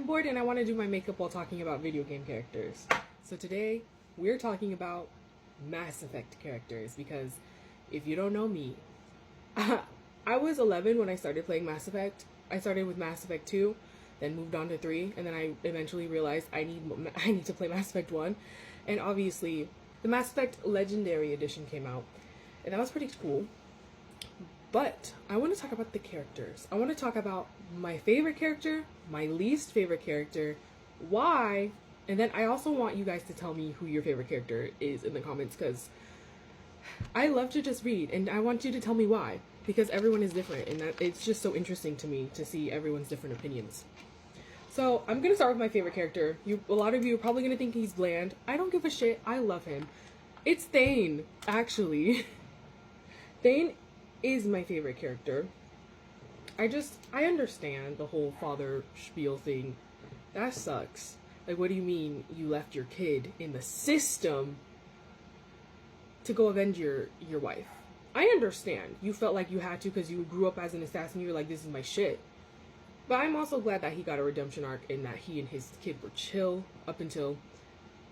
bored and I want to do my makeup while talking about video game characters. So today, we're talking about Mass Effect characters because if you don't know me, I was 11 when I started playing Mass Effect. I started with Mass Effect 2, then moved on to 3, and then I eventually realized I need to play Mass Effect 1. And obviously, the Mass Effect Legendary Edition came out, and that was pretty cool. But I want to talk about the characters. I want to talk about my favorite character, my least favorite character, why, and then I also want you guys to tell me who your favorite character is in the comments, because I love to just read, and I want you to tell me why, because everyone is different, and that it's just so interesting to me to see everyone's different opinions. So I'm gonna start with my favorite character. A lot of you are probably gonna think he's bland. I don't give a shit. I love him. It's Thane, actually. Thane is my favorite character. I understand the whole father spiel thing. That sucks. Like, what do you mean you left your kid in the system to go avenge your wife? I understand. You felt like you had to because you grew up as an assassin. You were like, this is my shit. But I'm also glad that he got a redemption arc and that he and his kid were chill up until,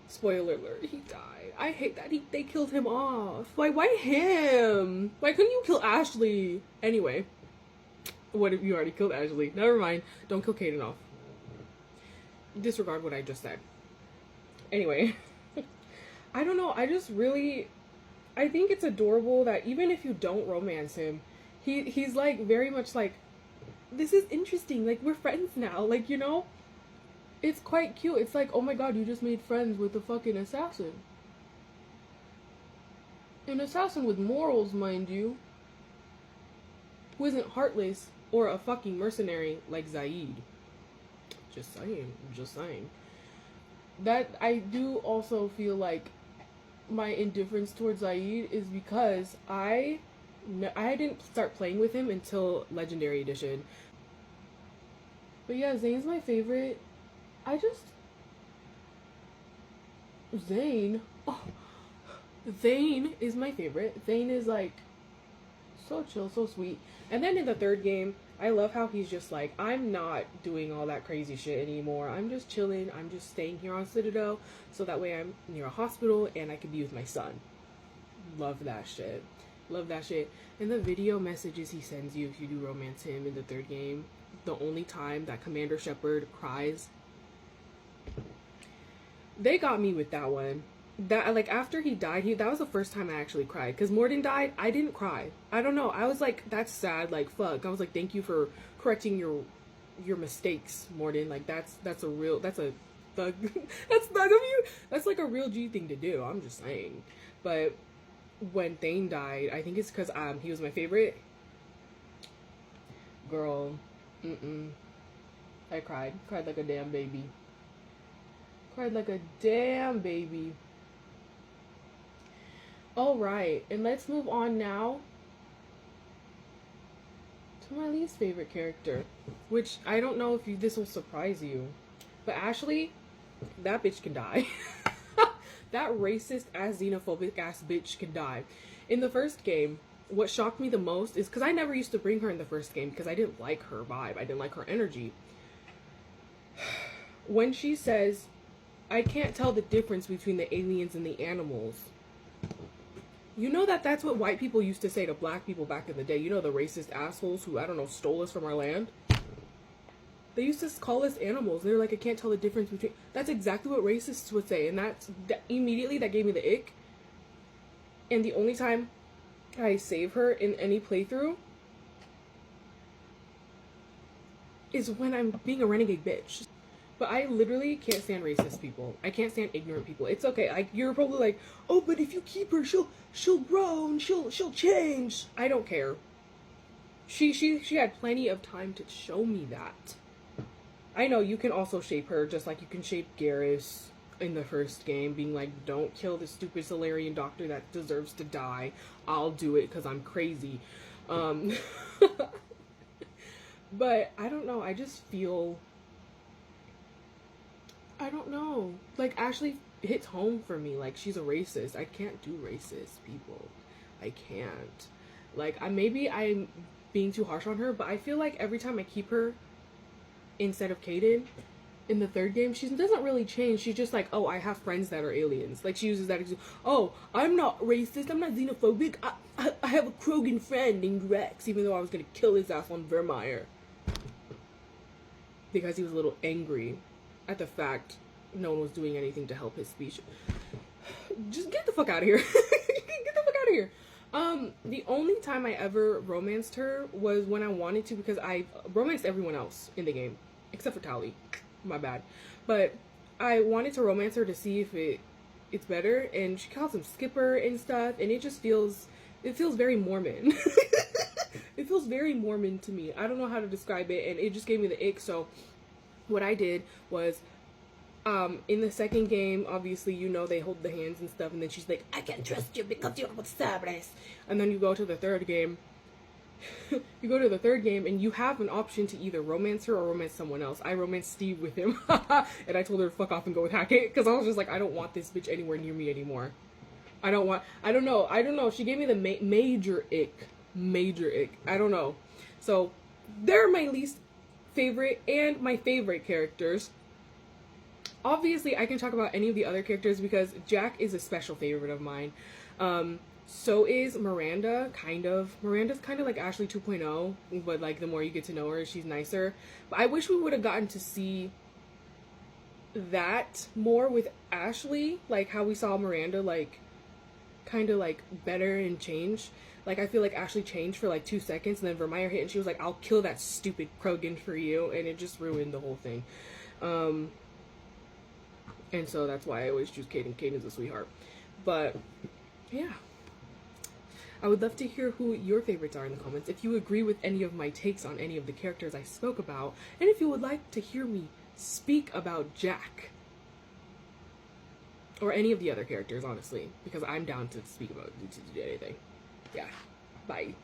spoiler alert, he died. I hate that they killed him off. Why him? Why couldn't you kill Ashley? Anyway, what if you already killed Ashley? Never mind. Don't kill Kaden off. Disregard what I just said. Anyway, I don't know. I think it's adorable that even if you don't romance him, he's like very much like, this is interesting. Like, we're friends now. Like, you know? It's quite cute. It's like, oh my god, you just made friends with a fucking assassin. An assassin with morals, mind you. Who isn't heartless or a fucking mercenary like Zaid. Just saying. That I do also feel like my indifference towards Zaid is because I didn't start playing with him until Legendary Edition. But yeah, Zane's my favorite. Thane. Oh, Thane is my favorite. Thane is like so chill, so sweet. And then in the third game, I love how he's just like, I'm not doing all that crazy shit anymore. I'm just chilling. I'm just staying here on Citadel so that way I'm near a hospital and I can be with my son. Love that shit. Love that shit. And the video messages he sends you if you do romance him in the third game, the only time that Commander Shepard cries, they got me with that one. That, like, after he died, that was the first time I actually cried. Because Morden died, I didn't cry. I don't know. I was like, that's sad. Like, fuck. I was like, thank you for correcting your mistakes, Morden. Like, that's a thug. That's thug of you. That's like a real G thing to do. I'm just saying. But when Thane died, I think it's because he was my favorite. Girl, I cried like a damn baby. Cried like a damn baby. Alright, and let's move on now to my least favorite character, which I don't know if this will surprise you, but Ashley, that bitch can die. That racist ass, xenophobic ass bitch can die. In the first game, what shocked me the most is because I never used to bring her in the first game because I didn't like her vibe. I didn't like her energy. When she says, I can't tell the difference between the aliens and the animals. You know that's what white people used to say to black people back in the day. You know, the racist assholes who, I don't know, stole us from our land? They used to call us animals. They're like, I can't tell the difference between... That's exactly what racists would say. And immediately that gave me the ick. And the only time I save her in any playthrough is when I'm being a renegade bitch. But I literally can't stand racist people. I can't stand ignorant people. It's okay. You're probably like, oh, but if you keep her, she'll grow and she'll change. I don't care. She had plenty of time to show me that. I know you can also shape her just like you can shape Garrus in the first game, being like, don't kill the stupid Solarian doctor that deserves to die. I'll do it because I'm crazy. But I don't know. I just feel... I don't know. Like, Ashley hits home for me. Like, she's a racist. I can't do racist people. I can't. Like, maybe I'm being too harsh on her, but I feel like every time I keep her instead of Kaden, in the third game, she doesn't really change. She's just like, oh, I have friends that are aliens. Like, she uses that excuse. Oh, I'm not racist. I'm not xenophobic. I have a Krogan friend named Rex, even though I was going to kill his ass on Vermeer. Because he was a little angry at the fact no one was doing anything to help his speech. Just get the fuck out of here. Get the fuck out of here. The only time I ever romanced her was when I wanted to, because I romanced everyone else in the game, except for Tali. My bad. But I wanted to romance her to see if it's better, and she calls him Skipper and stuff, and it feels very Mormon. It feels very Mormon to me. I don't know how to describe it, and it just gave me the ick. So what I did was, in the second game, obviously, you know, they hold the hands and stuff, and then she's like, I can't trust you because you're with Sabres. And then you go to the third game, and you have an option to either romance her or romance someone else. I romanced Steve with him, and I told her to fuck off and go with Hackett, because I was just like, I don't want this bitch anywhere near me anymore. I don't know. She gave me the major ick. I don't know. So, they're my least favorite and my favorite characters. Obviously, I can talk about any of the other characters because Jack is a special favorite of mine. So is Miranda, kind of. Miranda's kind of like Ashley 2.0, but like the more you get to know her, she's nicer. But I wish we would have gotten to see that more with Ashley, like how we saw Miranda like kind of like better and change. Like, I feel like Ashley changed for like 2 seconds, and then Vermeer hit, and she was like, I'll kill that stupid Krogan for you, and it just ruined the whole thing. And so that's why I always choose Caden. Caden's a sweetheart. But, yeah. I would love to hear who your favorites are in the comments, if you agree with any of my takes on any of the characters I spoke about, and if you would like to hear me speak about Jack. Or any of the other characters, honestly, because I'm down to speak about anything. Yeah. Bye.